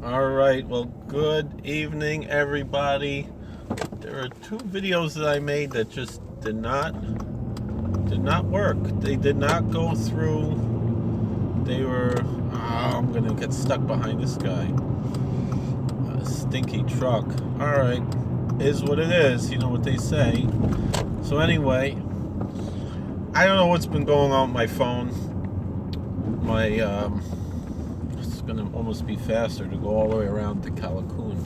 All right, well, good evening, everybody. There are two videos that I made that just did not work. They did not go through. They were. I'm gonna get stuck behind this guy. A stinky truck. All right, is what it is. You know what they say. So anyway, I don't know what's been going on with my phone. It's gonna almost be faster to go all the way around to Callicoon.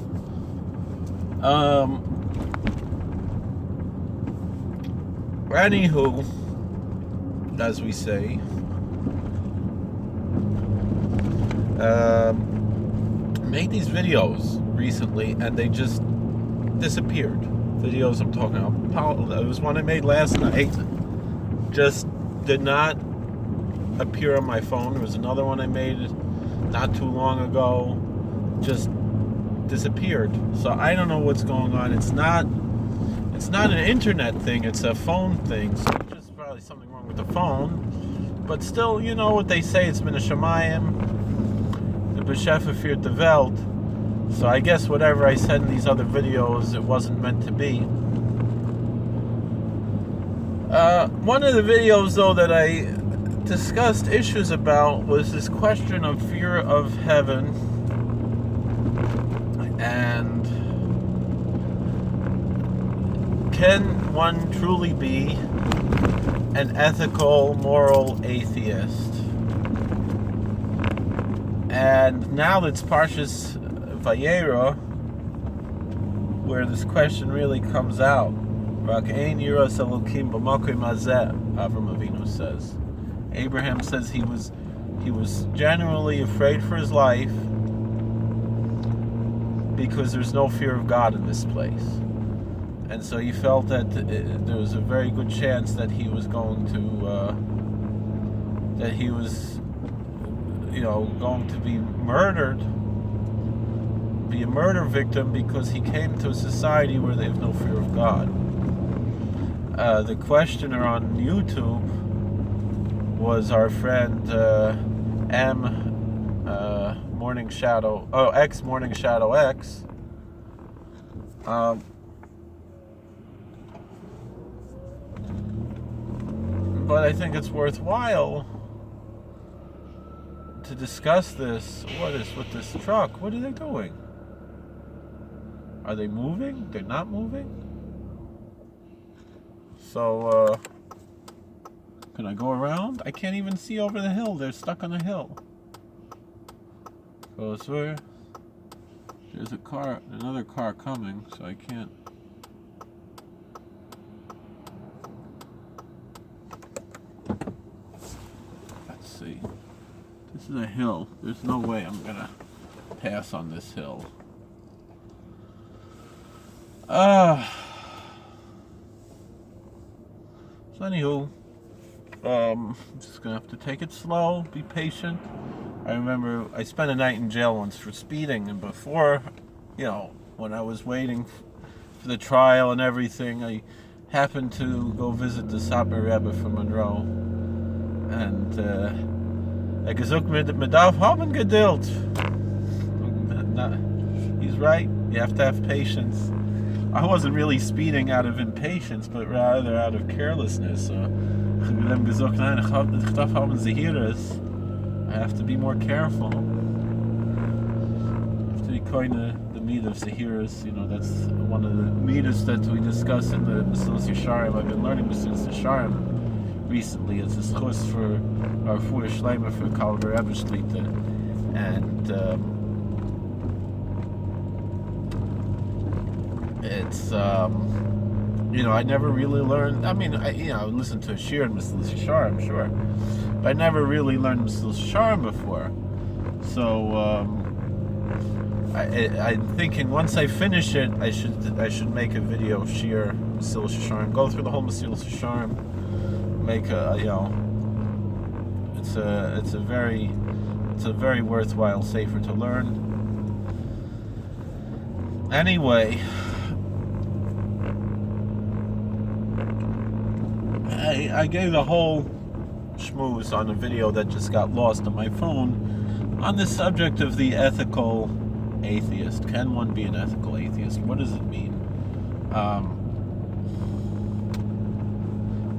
Anywho, as we say, made these videos recently and they just disappeared. Videos I'm talking about. It was one I made last night. Just did not appear on my phone. There was another one I made not too long ago. Just disappeared. So I don't know what's going on. It's not an internet thing, it's a phone thing. So there's just probably something wrong with the phone. But still, you know what they say, it's Min Hashamayim. The Beshefa feared the Welt. So I guess whatever I said in these other videos, it wasn't meant to be. One of the videos, though, that I discussed issues about was this question of fear of heaven and can one truly be an ethical, moral atheist? And now that's Parshas Vayera, where this question really comes out. Rak ein yiras Elokim b'makom hazeh, Avram Avinu says. Abraham says he was genuinely afraid for his life because there's no fear of God in this place. And so he felt that there was a very good chance that he was going to, going to be murdered, be a murder victim because he came to a society where they have no fear of God. The questioner on YouTube was our friend Morning Shadow X. But I think it's worthwhile to discuss this. What is with this truck? What are they doing? Are they moving? They're not moving? So, can I go around? I can't even see over the hill. They're stuck on the hill. Goes where? There's another car coming, so I can't. Let's see. This is a hill. There's no way I'm gonna pass on this hill. So anywho, I'm just gonna have to take it slow, be patient. I remember I spent a night in jail once for speeding, and before, when I was waiting for the trial and everything, I happened to go visit the Satmar Rebbe from Monroe, and gesagt mir darf haben Geduld. He's right. You have to have patience. I wasn't really speeding out of impatience, but rather out of carelessness. So, I have to be more careful. I have to be kind of the meat of Zahiras. That's one of the midas that we discuss in the Mesilas Yesharim. I've been learning Mesilas Yesharim recently. It's a schus for our Fuhr Shleimer for Kalver Rebbe Shlita. And it's I never really learned. I mean, I listened to a shir in Mesilas Yesharim, sure, but I never really learned Mesilas Yesharim before. So I'm thinking once I finish it, I should make a video of shir Mesilas Yesharim, go through the whole Mesilas Yesharim, make it's a very worthwhile sefer to learn. Anyway. I gave a whole schmooze on a video that just got lost on my phone on the subject of the ethical atheist? Can one be an ethical atheist? What does it mean?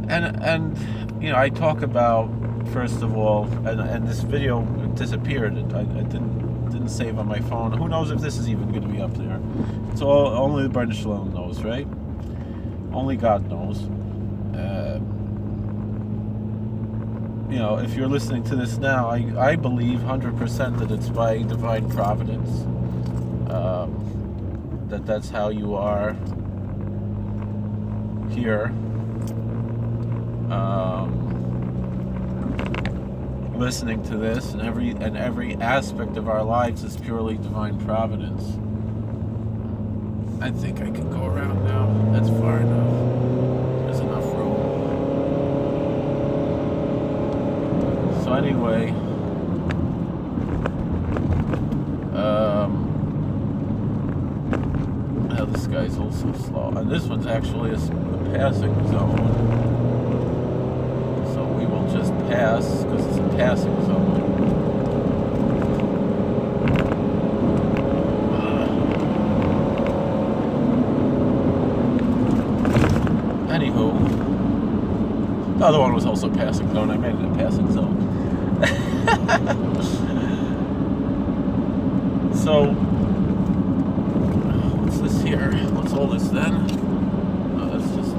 And I talk about, first of all, and this video disappeared. I didn't save on my phone. Who knows if this is even going to be up there? It's only the Brenda Shalom knows, right? Only God knows. If you're listening to this now, I believe 100% that it's by divine providence. That's how you are here. Listening to this, and every aspect of our lives is purely divine providence. I think I can go around now. That's far enough. There's enough room. So anyway, this guy's also slow, and this one's actually a passing zone. So we will just pass because it's a passing zone. Anywho, the other one was also a passing zone. I made it a passing zone. So, what's this here? What's all this then? Oh, that's just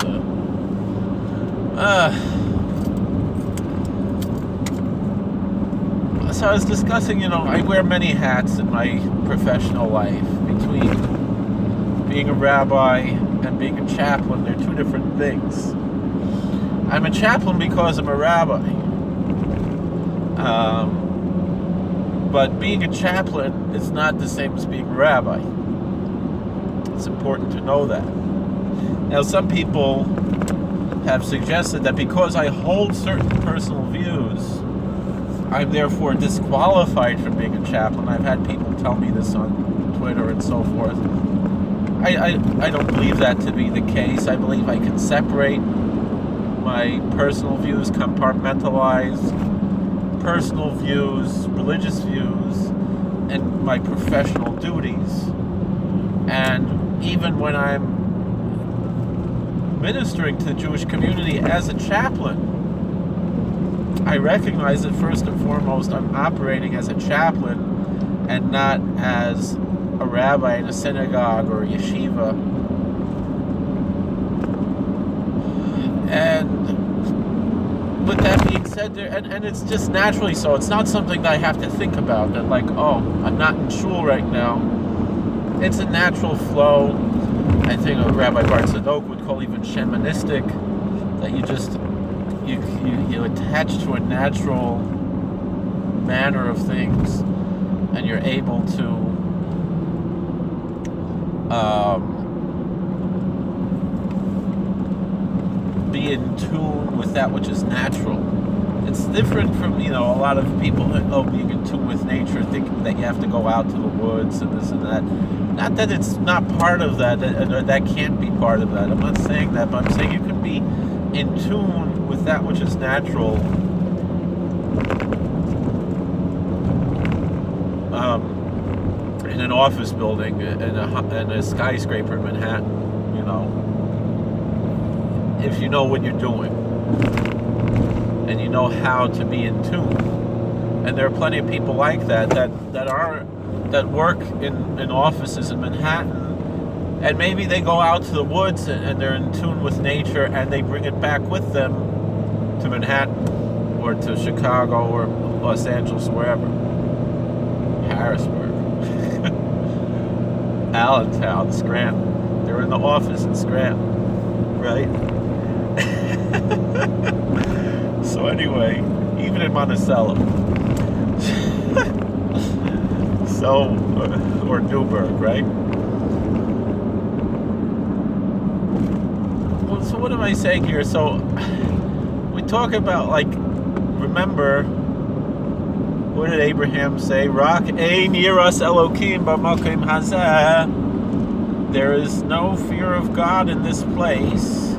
So I was discussing, I wear many hats in my professional life. Between being a rabbi and being a chaplain, they're two different things. I'm a chaplain because I'm a rabbi. But being a chaplain is not the same as being a rabbi. It's important to know that. Now, some people have suggested that because I hold certain personal views, I'm therefore disqualified from being a chaplain. I've had people tell me this on Twitter and so forth. I don't believe that to be the case. I believe I can separate my personal views, compartmentalize personal views, religious views, and my professional duties. And even when I'm ministering to the Jewish community as a chaplain, I recognize that first and foremost I'm operating as a chaplain and not as a rabbi in a synagogue or a yeshiva. And with that being said, and it's just naturally so. It's not something that I have to think about, that like, oh, I'm not in shul right now. It's a natural flow. I think Rabbi Bar Tzadok would call even shamanistic, that you attach to a natural manner of things, and you're able to be in tune with that which is natural. It's different from, a lot of people being in tune with nature, thinking that you have to go out to the woods and this and that. Not that it's not part of that, that can't be part of that. I'm not saying that, but I'm saying you can be in tune with that which is natural. In an office building, in a skyscraper in Manhattan, if you know what you're doing and you know how to be in tune. And there are plenty of people like that work in offices in Manhattan, and maybe they go out to the woods and they're in tune with nature, and they bring it back with them to Manhattan or to Chicago or Los Angeles, wherever, Harrisburg, Allentown, Scranton. They're in the office in Scranton, right? So anyway, even in Monticello, or Newburgh, right? Well, so what am I saying here? So we talk about, remember, what did Abraham say? Rak ein yiras Elokim b'makom hazeh. There is no fear of God in this place.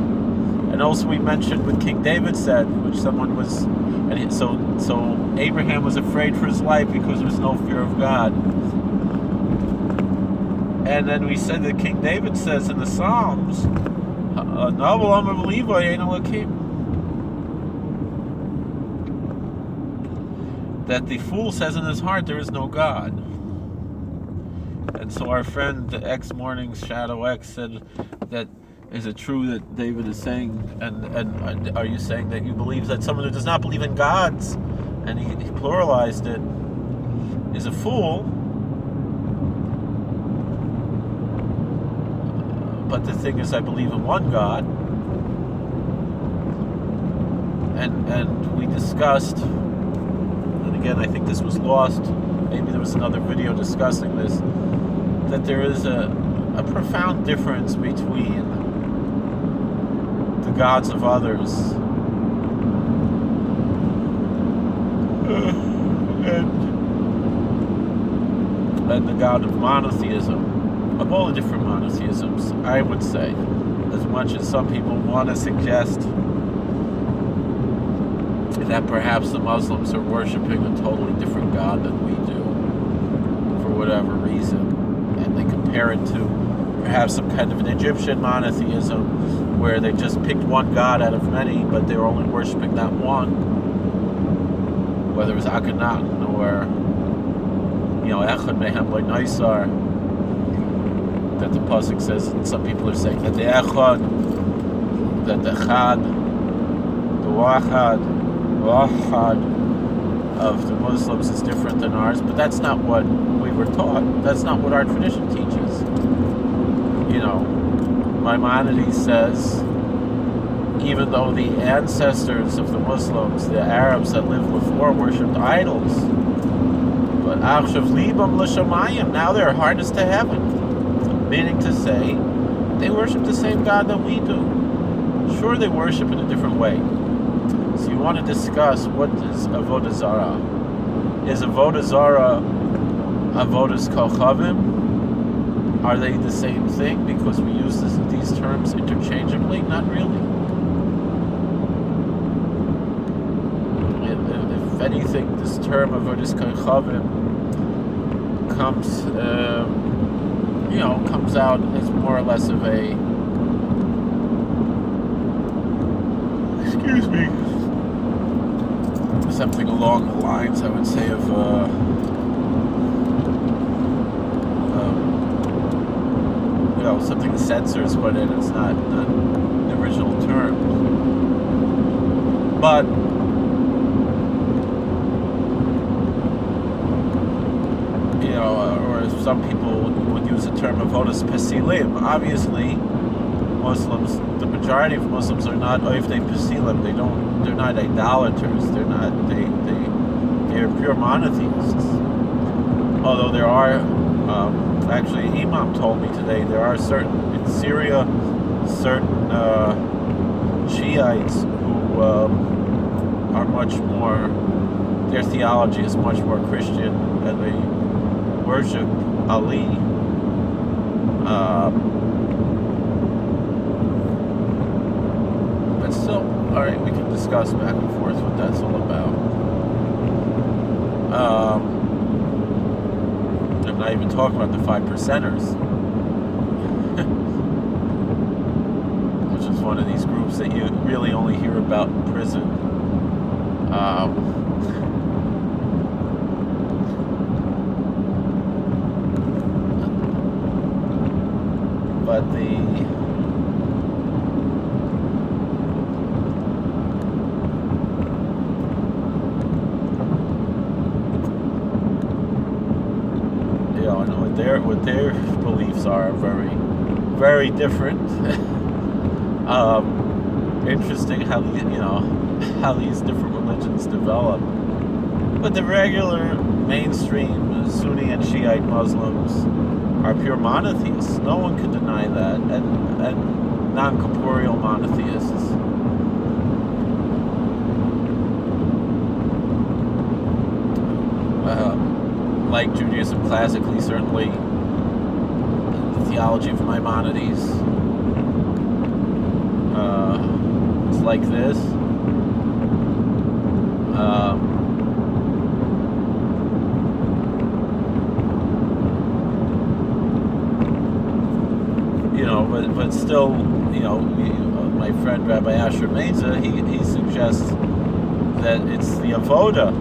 And also we mentioned what King David said, which someone was, and so Abraham was afraid for his life because there was no fear of God. And then we said that King David says in the Psalms, "Na'olam of Levi ain't Elokim," that the fool says in his heart there is no God. And so our friend X Mornings Shadow X said that, is it true that David is saying, and are you saying that you believe that someone who does not believe in gods, and he pluralized it, is a fool? But the thing is, I believe in one God. And we discussed, and again, I think this was lost, maybe there was another video discussing this, that there is a profound difference between the gods of others and the God of monotheism, of all the different monotheisms, I would say, as much as some people want to suggest that perhaps the Muslims are worshiping a totally different God than we do, for whatever reason, and they compare it to perhaps some kind of an Egyptian monotheism where they just picked one God out of many, but they were only worshiping that one, whether it was Akhenaten or, Echad Mehem Lo Naisar, that the pasuk says, and some people are saying that the Echad, that the Chad, the Wahad of the Muslims is different than ours, but that's not what we were taught. That's not what our tradition teaches. Maimonides says, even though the ancestors of the Muslims, the Arabs that lived before, worshipped idols, but Achshav Libam L'Shamayim, now their heart is to heaven. Meaning to say, they worship the same God that we do. Sure, they worship in a different way. So you want to discuss, what is Avodah Zarah? Is Avodah Zarah Avodas Kochavim? Are they the same thing because we use these terms interchangeably? Not really. If anything, this term Avodas Kochavim comes out as more or less of a, excuse me, something along the lines, I would say, of something the censors put in. It's not the original term, but or some people would use the term avodas pesilim. Obviously, Muslims, the majority of Muslims are not oivdei pesilim. They're not idolaters. They're pure monotheists. Although there are, actually, Imam told me today, there are in Syria, certain Shiites who are much more, their theology is much more Christian, and they worship Ali. But still, alright, we can discuss back and forth what that's all about. I'm not even talking about the 5%ers, which is one of these groups that you really only hear about in prison. But what their beliefs are very, very different. Interesting how these different religions develop. But the regular mainstream Sunni and Shiite Muslims are pure monotheists. No one could deny that, and non-corporeal monotheists. Like Judaism classically, certainly the theology of Maimonides is like this. but still, my friend Rabbi Asher Meza, he suggests that it's the avoda,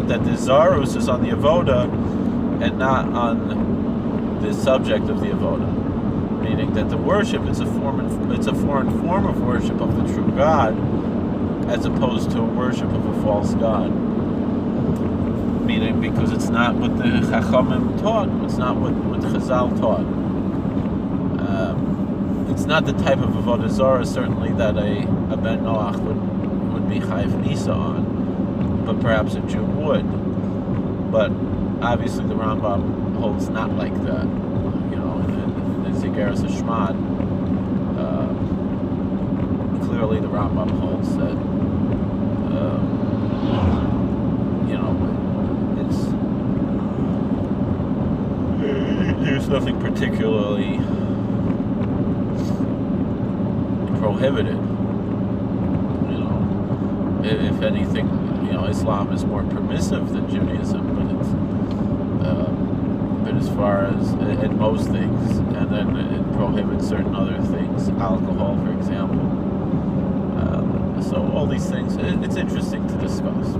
that the zarus is on the avoda and not on the subject of the avoda, meaning that the worship it's a foreign form of worship of the true God, as opposed to a worship of a false god. Meaning because it's not what the Chachamim taught, it's not what Chazal taught. It's not the type of avodah zarah certainly that a Ben Noach would be chayv misa on, but perhaps a Jew would. But obviously the Rambam holds not like that. In the Zigeres Hashmad, clearly the Rambam holds that there's nothing particularly prohibited. If anything, Islam is more permissive than Judaism, but as far as in most things, and then it prohibits certain other things, alcohol, for example. So all these things, it's interesting to discuss.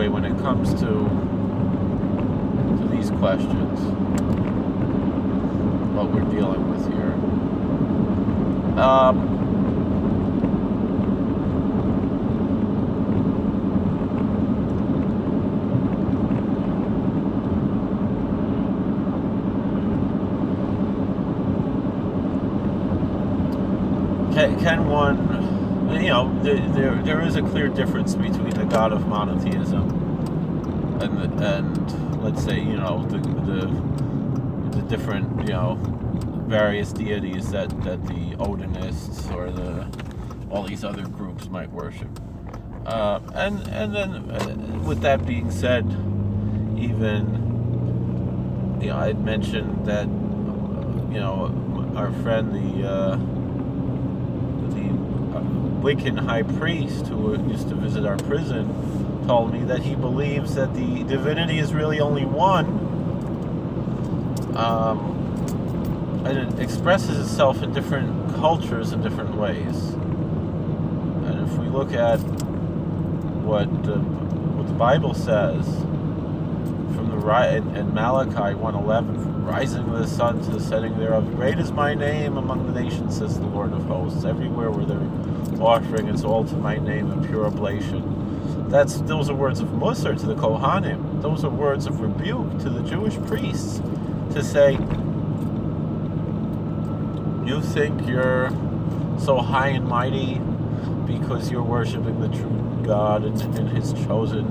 When it comes to these questions, what we're dealing with here, can one, there is a clear difference between the God of monotheism and let's say the different various deities that the Odinists or all these other groups might worship, and then with that being said, even I'd mentioned that our friend the Wiccan high priest who used to visit our prison told me that he believes that the divinity is really only one, and it expresses itself in different cultures in different ways. And if we look at what the Bible says from in Malachi 1:11, from rising of the sun to the setting thereof, great is my name among the nations, says the Lord of hosts. Everywhere where they're offering, it's all to my name, a pure oblation. Those are words of Musar to the Kohanim. Those are words of rebuke to the Jewish priests, to say, you think you're so high and mighty because you're worshiping the true God in his chosen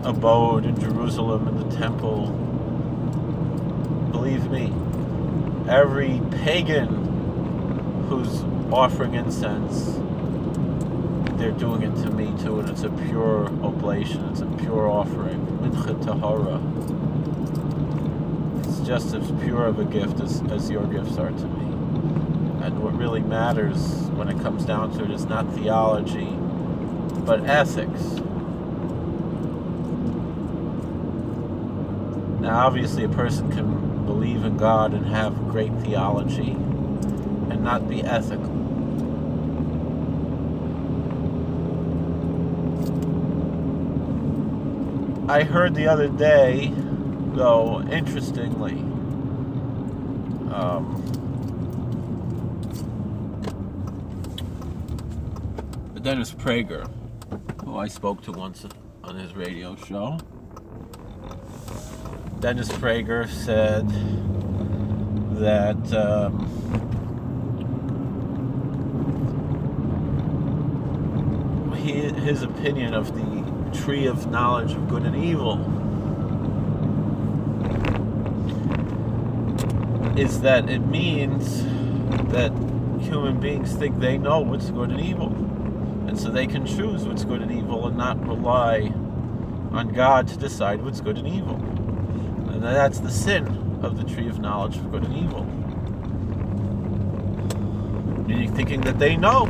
abode in Jerusalem in the temple. Believe me, every pagan who's offering incense, they're doing it to me too, and it's a pure oblation, it's a pure offering, mincha tahara. It's just as pure of a gift as your gifts are to me. And what really matters when it comes down to it is not theology, but ethics. Now obviously a person can believe in God and have great theology and not be ethical. I heard the other day, though, interestingly, Dennis Prager, who I spoke to once on his radio show. Dennis Prager said that his opinion of the tree of knowledge of good and evil is that it means that human beings think they know what's good and evil, and so they can choose what's good and evil and not rely on God to decide what's good and evil. And that's the sin of the tree of knowledge of good and evil. Meaning thinking that they know.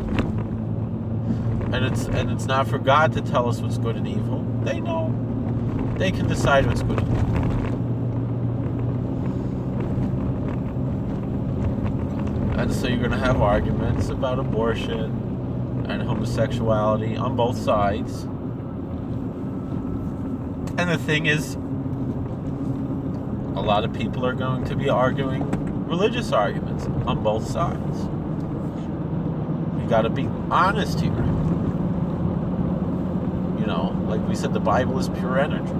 And it's not for God to tell us what's good and evil. They know. They can decide what's good and evil. And so you're going to have arguments about abortion and homosexuality on both sides. And the thing is, a lot of people are going to be arguing religious arguments on both sides. You got to be honest here. You know, like we said, the Bible is pure energy.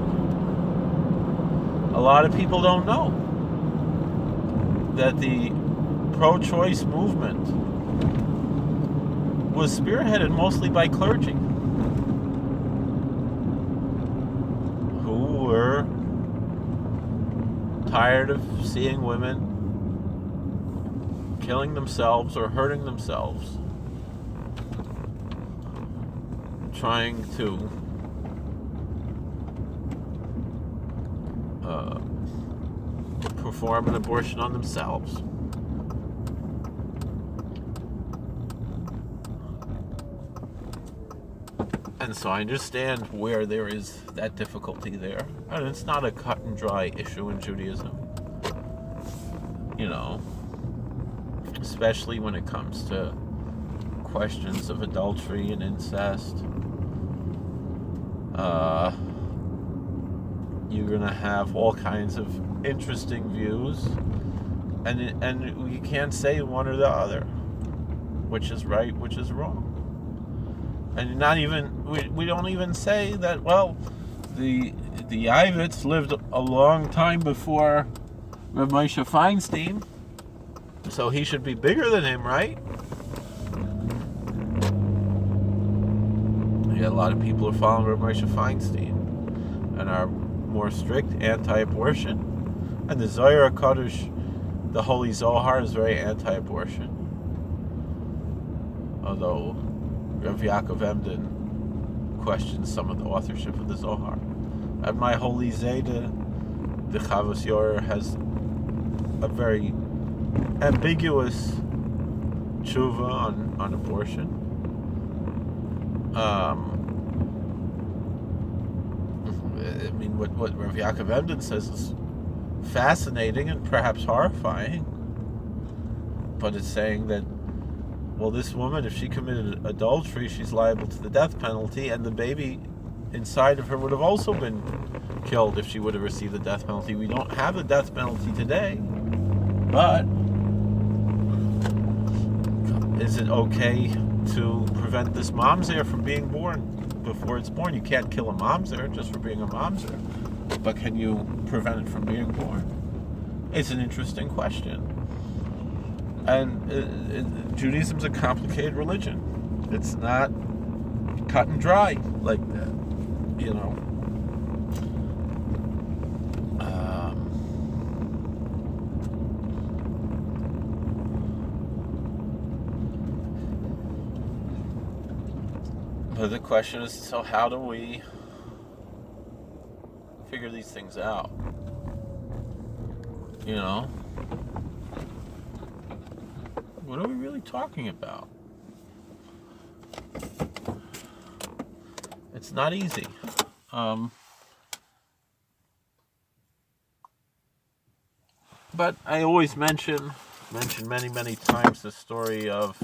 A lot of people don't know that the pro-choice movement was spearheaded mostly by clergy who were tired of seeing women killing themselves or hurting themselves, trying to perform an abortion on themselves. And so I understand where there is that difficulty there. And it's not a cut and dry issue in Judaism. You know, especially when it comes to questions of adultery and incest. You're going to have all kinds of interesting views. And you can't say one or the other. Which is right, which is wrong. And not even, we don't even say that, well, the Ivets lived a long time before Rav Moshe Feinstein, so he should be bigger than him, right? Yeah, a lot of people are following Rav Moshe Feinstein and are more strict anti-abortion. And the Zohar HaKadosh, the Holy Zohar, is very anti-abortion. Although Rav Yaakov Emden questions some of the authorship of the Zohar. And my Holy Zayda, the Chavos Yor, has a very ambiguous tshuva on abortion. I mean, what Rav Yaakov Emden says is fascinating and perhaps horrifying, but it's saying that, well, this woman, if she committed adultery, she's liable to the death penalty, and the baby inside of her would have also been killed if she would have received the death penalty. We don't have the death penalty today, but is it okay to prevent this mamzer from being born before it's born? You can't kill a mamzer just for being a mamzer, but can you prevent it from being born? It's an interesting question. And Judaism's a complicated religion. It's not cut and dry like that, you know. But the question is, so how do we figure these things out? You know? What are we really talking about? It's not easy. But I always mention many times the story of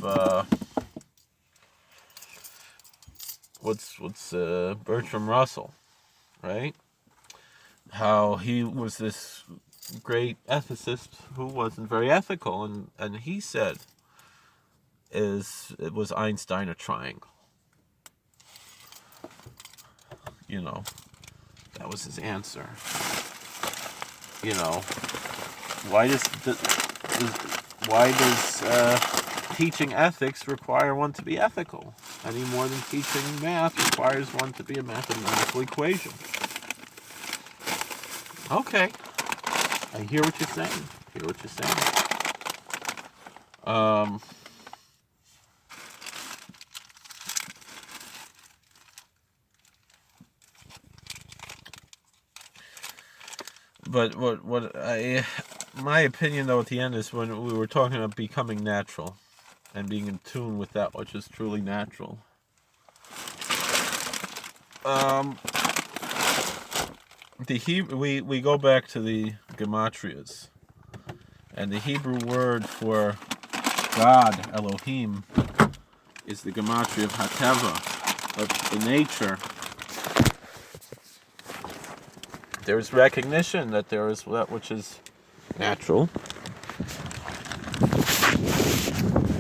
what's Bertrand Russell, right? How he was this great ethicist who wasn't very ethical, and he said, was Einstein a triangle? You know, that was his answer. You know, why does teaching ethics require one to be ethical any more than teaching math requires one to be a mathematical equation? Okay, I hear what you're saying. But my opinion though at the end is when we were talking about becoming natural and being in tune with that which is truly natural. We go back to the gematrias, and the Hebrew word for God, Elohim, is the gematria of Hateva, of the nature. There's recognition that there is that which is natural,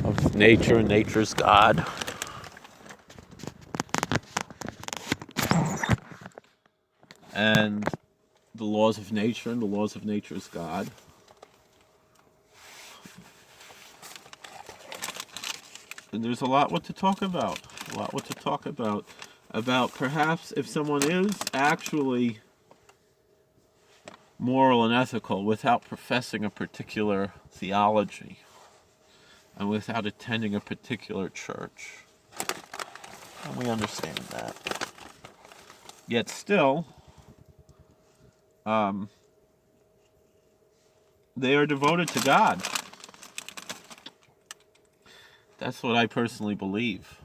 of nature, and nature's God. And the laws of nature, and the laws of nature's God. And there's a lot what to talk about. About perhaps if someone is actually moral and ethical without professing a particular theology and without attending a particular church. And we understand that. Yet still, they are devoted to God. That's what I personally believe.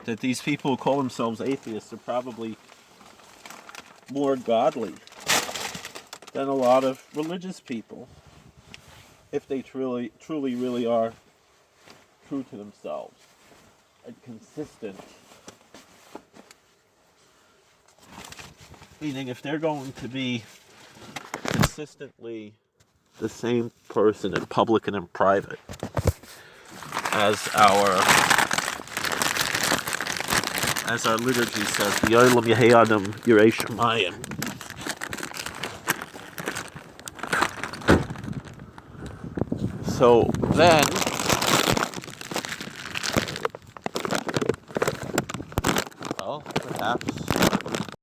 That these people who call themselves atheists are probably more godly than a lot of religious people, if they truly really are true to themselves and consistent. Meaning, if they're going to be consistently the same person in public and in private as our liturgy says, V'yolam Yehei Adam Yirei Shamayim. So then, well, perhaps